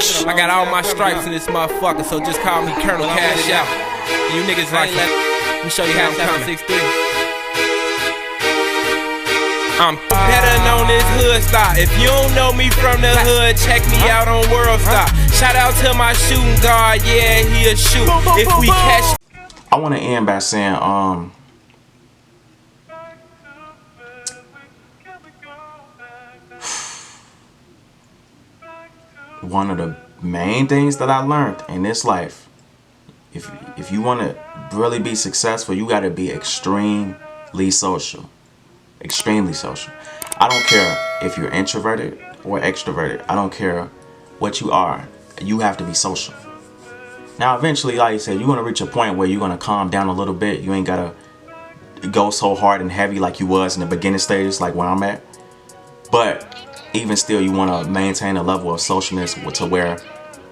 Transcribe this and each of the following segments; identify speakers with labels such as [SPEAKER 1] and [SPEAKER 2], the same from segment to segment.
[SPEAKER 1] I got all my stripes in this motherfucker, so just call me Colonel Cash Out. You niggas like it. Let me show you how I'm coming. I'm better known as Hood Star. If you don't know me from the hood, check me out on World Star. Shout out to my shooting guard, yeah, he'll shoot. If we catch.
[SPEAKER 2] I want to end by saying, one of the main things that I learned in this life, if you want to really be successful, you got to be extremely social. Extremely social. I don't care if you're introverted or extroverted. I don't care what you are. You have to be social. Now, eventually, like I said, you're going to reach a point where you're going to calm down a little bit. You ain't got to go so hard and heavy like you was in the beginning stages, like where I'm at. But even still, you want to maintain a level of socialness to where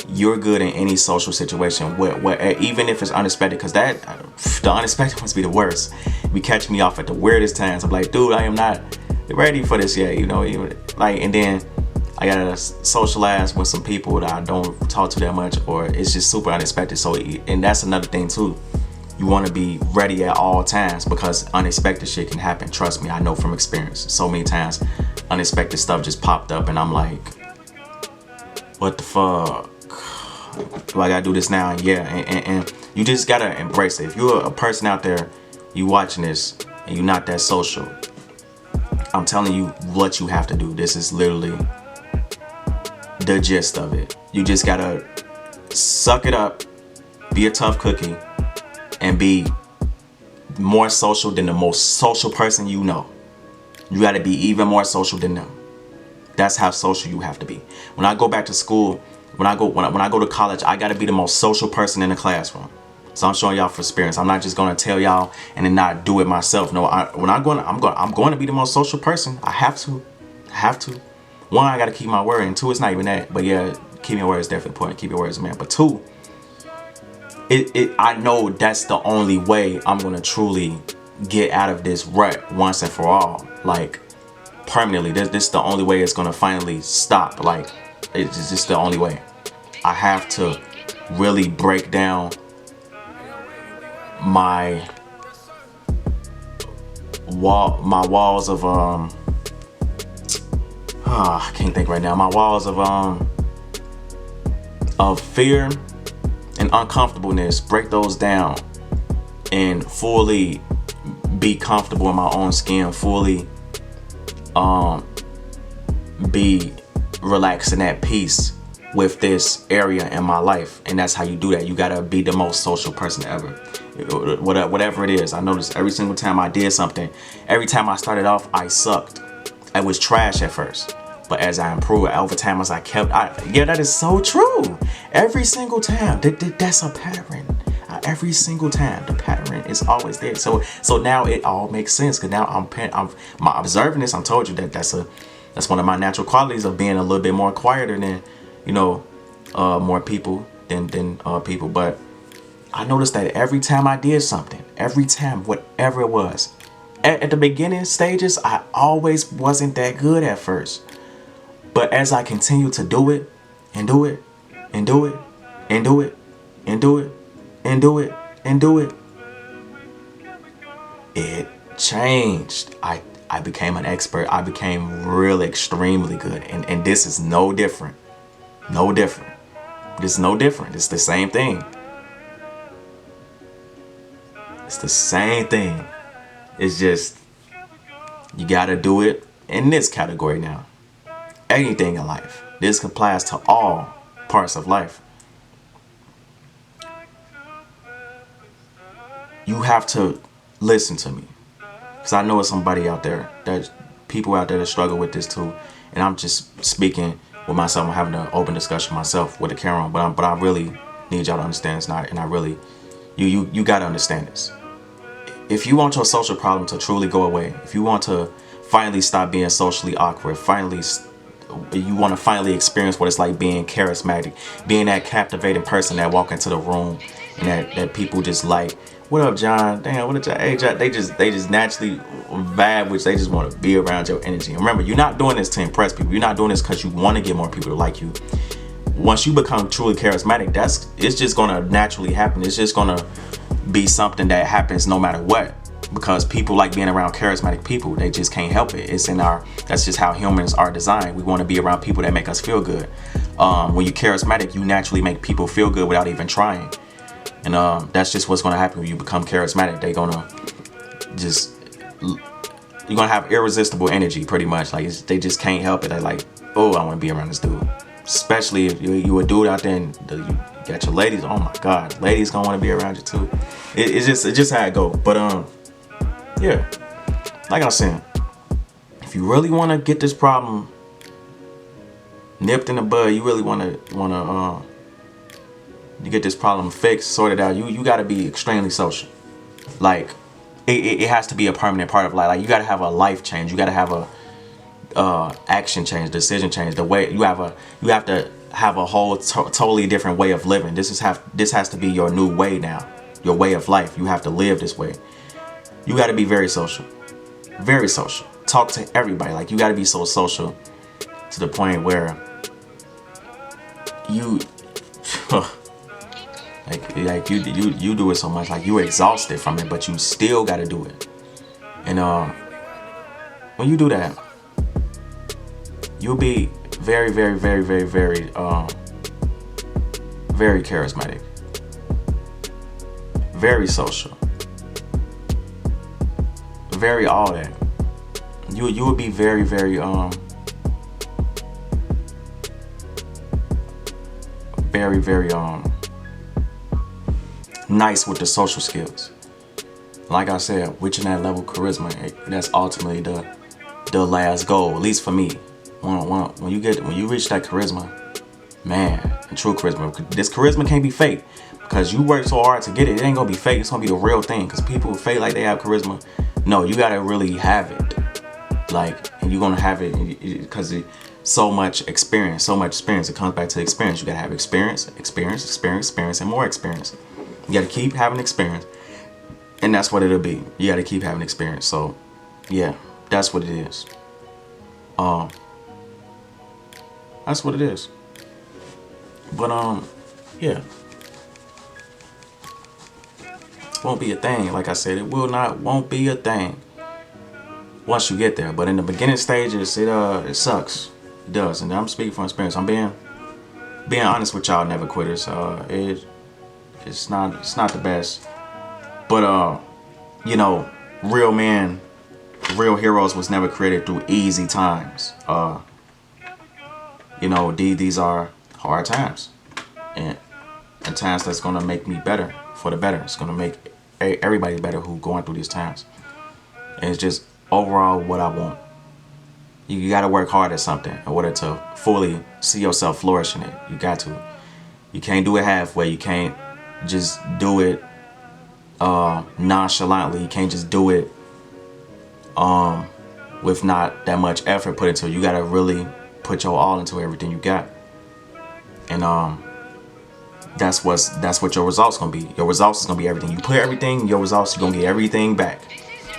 [SPEAKER 2] you're good in any social situation, where even if it's unexpected, because the unexpected must be the worst. Be catching me off at the weirdest times. I'm like, dude, I am not ready for this yet, and then I gotta socialize with some people that I don't talk to that much, or it's just super unexpected. So, and that's another thing too. You want to be ready at all times, because unexpected shit can happen. Trust me, I know from experience. So many times, unexpected stuff just popped up, and I'm like, what the fuck? Do I gotta do this now? And you just gotta embrace it. If you're a person out there, you watching this, and you're not that social, I'm telling you what you have to do. This is literally the gist of it. You just gotta suck it up, be a tough cookie, and be more social than the most social person you know. You gotta be even more social than them. That's how social you have to be. When I go back to school, when I go to college, I gotta be the most social person in the classroom. So I'm showing y'all from experience. I'm not just gonna tell y'all and then not do it myself. No, I'm going to be the most social person. I have to. One, I gotta keep my word, and two, it's not even that. But yeah, keeping your word is definitely important. Keep your words, man. But two, I know that's the only way I'm gonna truly get out of this rut once and for all, like permanently. This is the only way it's gonna finally stop. Like, it's just the only way. I have to really break down my walls of I can't think right now. My walls of fear and uncomfortableness, break those down and fully be comfortable in my own skin, fully be relaxed and at peace with this area in my life. And that's how you do that. You gotta be the most social person ever. Whatever it is. I noticed every single time I did something, every time I started off, I sucked. I was trash at first. But as I improved over time, as I kept, yeah, that is so true. Every single time, that's a pattern. Every single time, the pattern is always there. So now it all makes sense. Cause now I'm observing this. I told you that's one of my natural qualities of being a little bit more quieter than, more people than people. But I noticed that every time I did something, every time, whatever it was, at the beginning stages, I always wasn't that good at first. But as I continue to do it and do it and do it and do it and do it and do it and do it, it changed. I became an expert. I became really extremely good. And this is no different. No different. This is no different. It's the same thing. It's the same thing. It's just, you gotta do it in this category now. Anything in life. This applies to all parts of life. You have to listen to me. Because I know it's somebody out there, there's people out there that struggle with this too. And I'm just speaking with myself. I'm having an open discussion myself with the camera on. But I really need y'all to understand it's not. And I really, you got to understand this. If you want your social problem to truly go away, if you want to finally stop being socially awkward, you want to finally experience what it's like being charismatic, being that captivating person that walk into the room and that people just like, what up, John? Damn, what up, John? Hey, John. They just naturally vibe, which they just want to be around your energy. And remember, you're not doing this to impress people. You're not doing this because you want to get more people to like you. once you become truly charismatic, it's just gonna naturally happen. It's just gonna be something that happens no matter what, because people like being around charismatic people. They just can't help it. That's just how humans are designed. We want to be around people that make us feel good. When you're charismatic, you naturally make people feel good without even trying. And that's just what's going to happen when you become charismatic. You're going to have irresistible energy, pretty much. Like, they just can't help it. They're like, oh, I want to be around this dude. Especially if you a dude out there and you got your ladies. Oh my God, ladies going to want to be around you too. It's just how it go. But yeah, like I was saying, if you really want to get this problem nipped in the bud, you really want to get this problem fixed, sorted out, you got to be extremely social. Like, it has to be a permanent part of life. Like, you got to have a life change. You got to have a action change, decision change. The way you have to have a whole totally different way of living. This has to be your new way now, your way of life. You have to live this way. You got to be very social, very social. Talk to everybody. Like, you got to be so social to the point where you like you do it so much, like you're exhausted from it, but you still got to do it. And when you do that, you'll be very, very, very, very, very, very charismatic, very social, very all that. You will be very, very, very, very, nice with the social skills. Like I said, reaching that level of charisma, that's ultimately the last goal, at least for me. When you reach that charisma, man, true charisma. This charisma can't be fake, because you work so hard to get it. It ain't gonna be fake. It's gonna be the real thing. Because people fake like they have charisma. No, you gotta really have it. Like, and you're gonna have it because so much experience. It comes back to experience. You gotta have experience, and more experience. You gotta keep having experience, and that's what it'll be. You gotta keep having experience. So, yeah, that's what it is. That's what it is. But yeah, won't be a thing. Like I said, it won't be a thing once you get there. But in the beginning stages, it sucks. It does, and I'm speaking from experience. I'm being honest with y'all, never quitters. It's not the best, but real men, real heroes was never created through easy times. These are hard times, and times that's gonna make me better for the better. It's gonna make everybody better who going through these times, and it's just overall what I want. You gotta work hard at something in order to fully see yourself flourish in it. You got to. You can't do it halfway. You can't just do it nonchalantly. You can't just do it with not that much effort put into it. You gotta really put your all into everything you got, and that's what your results gonna be. Your results is gonna be everything. You put everything, your results, you're gonna get everything back.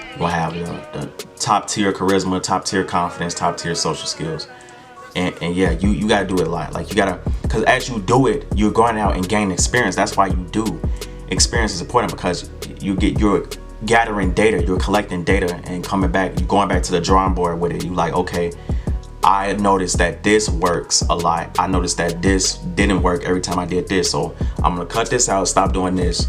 [SPEAKER 2] You're gonna have the top tier charisma, top tier confidence, top tier social skills, and yeah, you gotta do it a lot. Like, you gotta, because as you do it, you're going out and gaining experience. That's why you do. Experience is important, because you're gathering data, you're collecting data, and coming back, you're going back to the drawing board with it. You like, okay, I noticed that this works a lot. I noticed that this didn't work every time I did this. So I'm gonna cut this out, stop doing this,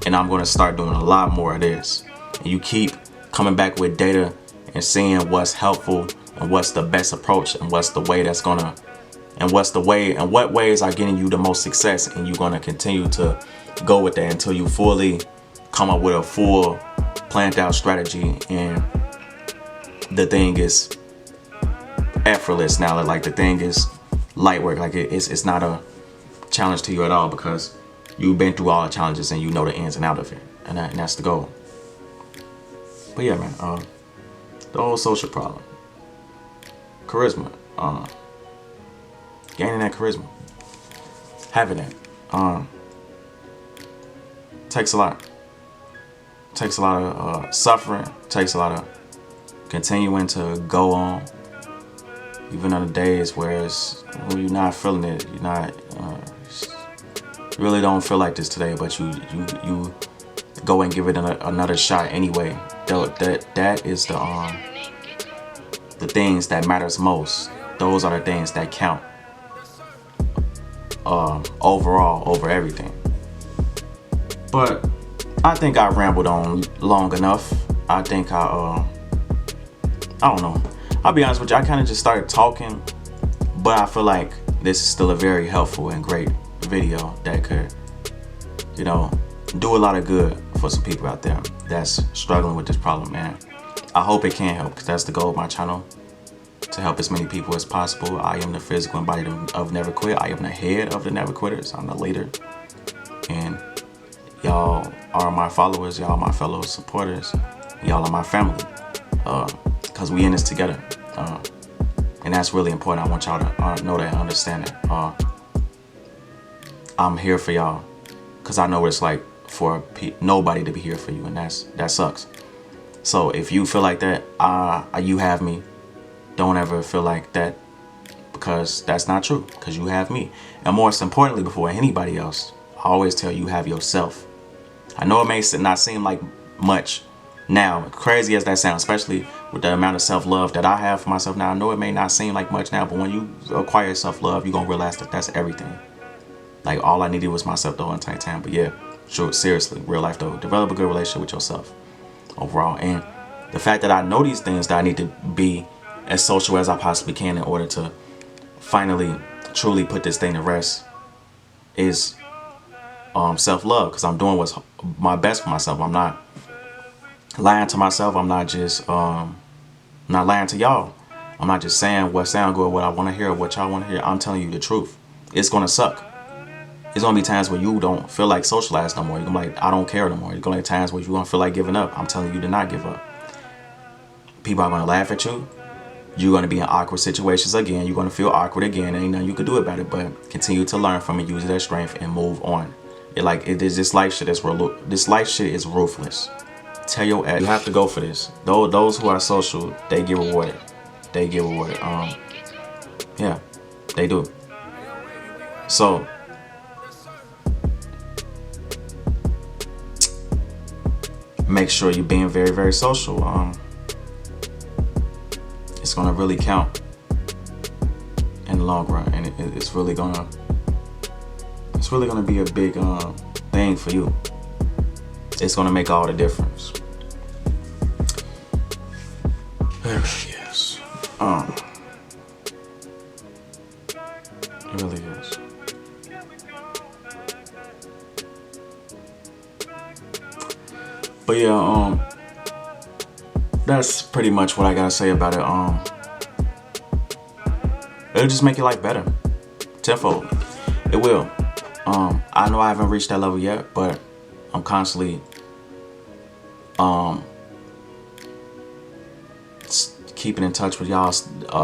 [SPEAKER 2] and I'm gonna start doing a lot more of this. And you keep coming back with data and seeing what's helpful and what's the best approach and what's the way that's gonna, and what ways are getting you the most success. And you're gonna continue to go with that until you fully come up with a full planned out strategy, and the thing is effortless now. Like, the thing is light work. Like, it's not a challenge to you at all, because you've been through all the challenges and you know the ins and outs of it, and that's the goal. But yeah, man, the whole social problem, charisma, gaining that charisma, having that, takes a lot. Takes a lot of suffering. Takes a lot of continuing to go on. Even on the days where when you're not feeling it, you're not, you really don't feel like this today, but you go and give it another shot anyway. That is the things that matters most. Those are the things that count overall over everything. But I think I rambled on long enough. I think I don't know. I'll be honest with you, I kind of just started talking, but I feel like this is still a very helpful and great video that could, you know, do a lot of good for some people out there that's struggling with this problem, man. I hope it can help, because that's the goal of my channel, to help as many people as possible. I am the physical embodiment of Never Quit. I am the head of the Never Quitters. I'm the leader. And y'all are my followers. Y'all are my fellow supporters. Y'all are my family. Because we in this together. And that's really important. I want y'all to know that and understand that. I'm here for y'all. Because I know what it's like for nobody to be here for you. And that sucks. So if you feel like that, you have me. Don't ever feel like that, because that's not true, because you have me. And most importantly, before anybody else, I always tell you have yourself. I know it may not seem like much now, crazy as that sounds, especially with the amount of self-love that I have for myself now. I know it may not seem like much now, but when you acquire self-love, you're going to realize that that's everything. Like, all I needed was myself the whole entire time. But yeah, sure, seriously, real life though, develop a good relationship with yourself overall. And the fact that I know these things, that I need to be as social as I possibly can in order to finally truly put this thing to rest, is self-love, because I'm doing what's my best for myself. I'm not lying to myself. I'm not just not lying to y'all. I'm not just saying what sound good, what I want to hear, what y'all want to hear. I'm telling you the truth. It's gonna suck. It's gonna be times where you don't feel like socializing no more. You're gonna be like, I don't care no more. You're gonna be times where you're gonna feel like giving up. I'm telling you to not give up. People are gonna laugh at you. You're going to be in awkward situations again. You're going to feel awkward again. Ain't nothing you can do about it, but continue to learn from it, use it as strength, and move on. It is this life shit that's real. This life shit is ruthless. Tell your ass, you have to go for this. Those who are social, they get rewarded. They get rewarded. Yeah, they do. So make sure you're being very, very social. It's gonna really count in the long run, and it's really gonna be a big thing for you. It's gonna make all the difference. It really is. It really is. But yeah, that's pretty much what I gotta say about it. It'll just make your life better, tenfold. It will. I know I haven't reached that level yet, but I'm constantly keeping in touch with y'all,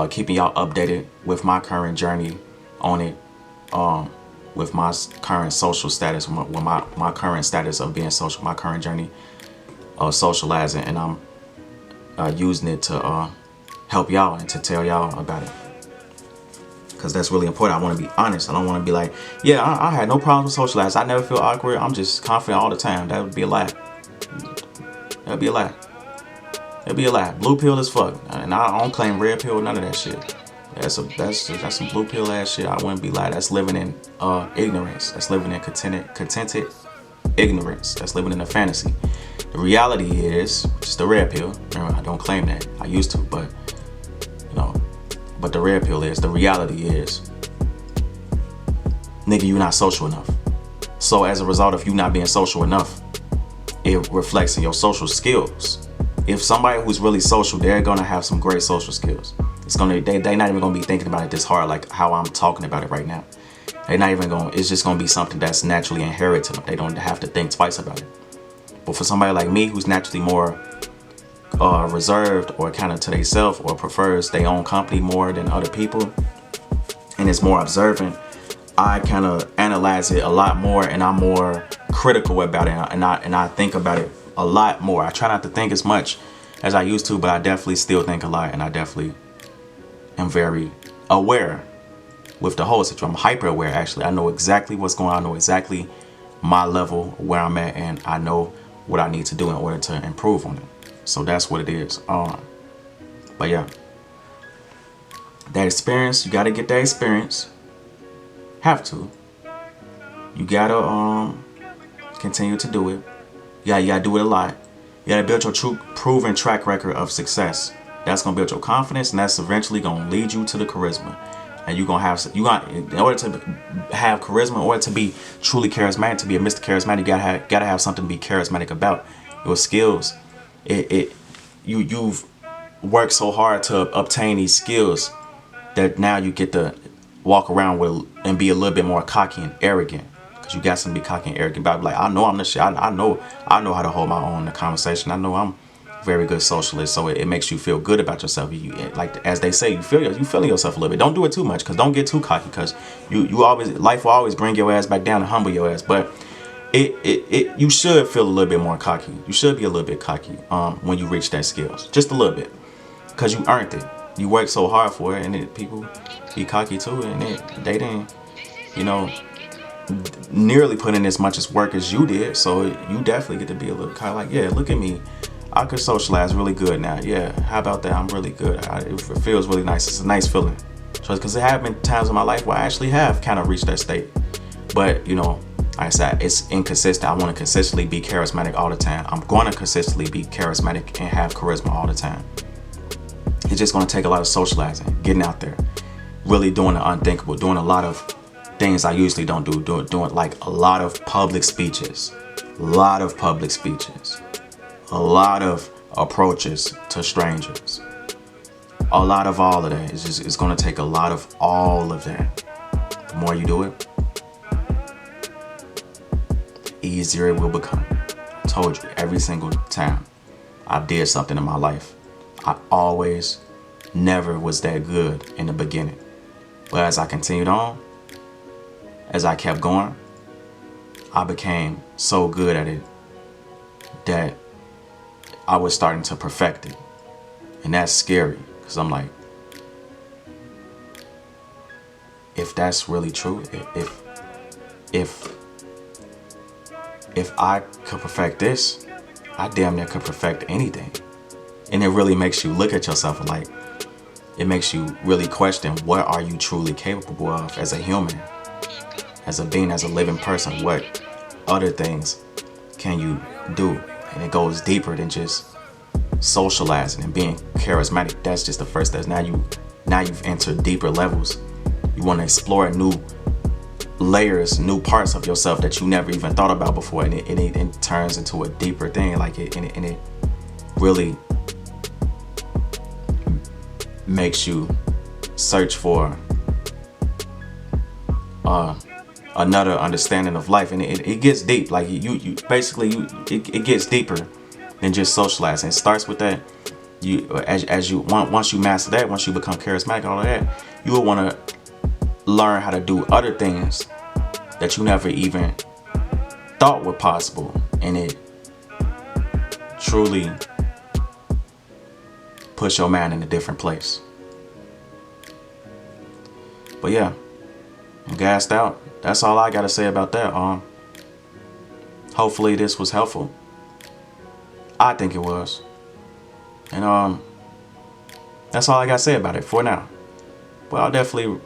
[SPEAKER 2] keeping y'all updated with my current journey on it, with my current social status, with my current status of being social, my current journey of socializing, and I'm using it to help y'all and to tell y'all about it, because that's really important. I want to be honest. I don't want to be like, yeah, I had no problems with socializing. I never feel awkward. I'm just confident all the time. That would be a lie. That would be a lie. That'd be a lie. Blue pill as fuck, and I don't claim red pill. None of that shit. That's some blue pill ass shit. I wouldn't be lying. That's living in ignorance. That's living in contented ignorance. That's living in a fantasy. The reality is just the red pill. Remember, I don't claim that. I used to, but you know. But the red pill is, the reality is, nigga, you not social enough. So as a result of you not being social enough, it reflects in your social skills. If somebody who's really social, they're gonna have some great social skills. They're not even gonna be thinking about it this hard like how I'm talking about it right now. They're not even gonna, it's just gonna be something that's naturally inherent to them. They don't have to think twice about it. But for somebody like me who's naturally more reserved or kind of to themselves, or prefers their own company more than other people, and is more observant, I kind of analyze it a lot more, and I'm more critical about it, and I think about it a lot more. I try not to think as much as I used to, but I definitely still think a lot, and I definitely am very aware with the whole situation. I'm hyper aware, actually. I know exactly what's going on. I know exactly my level, where I'm at, and I know what I need to do in order to improve on it. So that's what it is. But yeah, that experience, you gotta get that experience. Have to. You gotta continue to do it. Yeah, you gotta do it a lot. You gotta build your true proven track record of success. That's gonna build your confidence, and that's eventually gonna lead you to the charisma. And you're gonna have, in order to have charisma, in order to be truly charismatic, to be a Mr. Charismatic, you gotta have something to be charismatic about. Your skills. You've worked so hard to obtain these skills that now you get to walk around with and be a little bit more cocky and arrogant. Cause you got something to be cocky and arrogant about. Like, I know I'm the shit. I know how to hold my own in the conversation. I know I'm a very good socialist. So it makes you feel good about yourself. You, like as they say, you feeling yourself a little bit. Don't do it too much, cause don't get too cocky. Cause you always, life will always bring your ass back down and humble your ass. But you should feel a little bit more cocky. You should be a little bit cocky when you reach that skills, just a little bit, cause you earned it. You worked so hard for it, and people be cocky too, and they didn't, nearly put in as much as work as you did. So you definitely get to be a little kind of like, yeah, look at me, I could socialize really good now. Yeah, how about that? I'm really good. It feels really nice. It's a nice feeling. Because there have been times in my life where I actually have kind of reached that state, but like I said, it's inconsistent. I want to consistently be charismatic all the time. I'm going to consistently be charismatic and have charisma all the time. It's just going to take a lot of socializing, getting out there, really doing the unthinkable, doing a lot of things I usually don't do, doing like a lot of public speeches, a lot of approaches to strangers, a lot of all of that. It's going to take a lot of all of that. The more you do it, the easier it will become. I told you, every single time I did something in my life, I always never was that good in the beginning. But as I continued on, as I kept going, I became so good at it that I was starting to perfect it. And that's scary, because I'm like, if that's really true, if I could perfect this, I damn near could perfect anything. And it really makes you look at yourself and like, it makes you really question, what are you truly capable of as a human, as a being, as a living person? What other things can you do? And it goes deeper than just socializing and being charismatic. That's just the first step. Now you've entered deeper levels. You want to explore new layers, new parts of yourself that you never even thought about before, and it turns into a deeper thing. Like it really makes you search for another understanding of life, and it gets deep. Like you basically it gets deeper than just socializing. It starts with that. Once you master that, once you become charismatic, all of that, you will want to learn how to do other things that you never even thought were possible, and it truly push your mind in a different place. But yeah, I'm gassed out. That's all I gotta say about that. Hopefully this was helpful. I think it was. And that's all I gotta say about it for now. But I'll definitely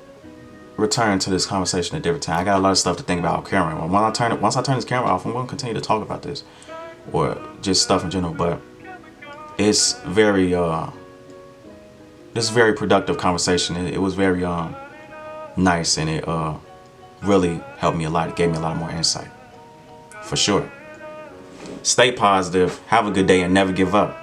[SPEAKER 2] return to this conversation at a different time. I got a lot of stuff to think about on camera. Once I turn this camera off, I'm gonna continue to talk about this, or just stuff in general. But it's very this is a very productive conversation. It was very nice, and it really helped me a lot. It gave me a lot more insight, for sure. Stay positive, have a good day, and never give up.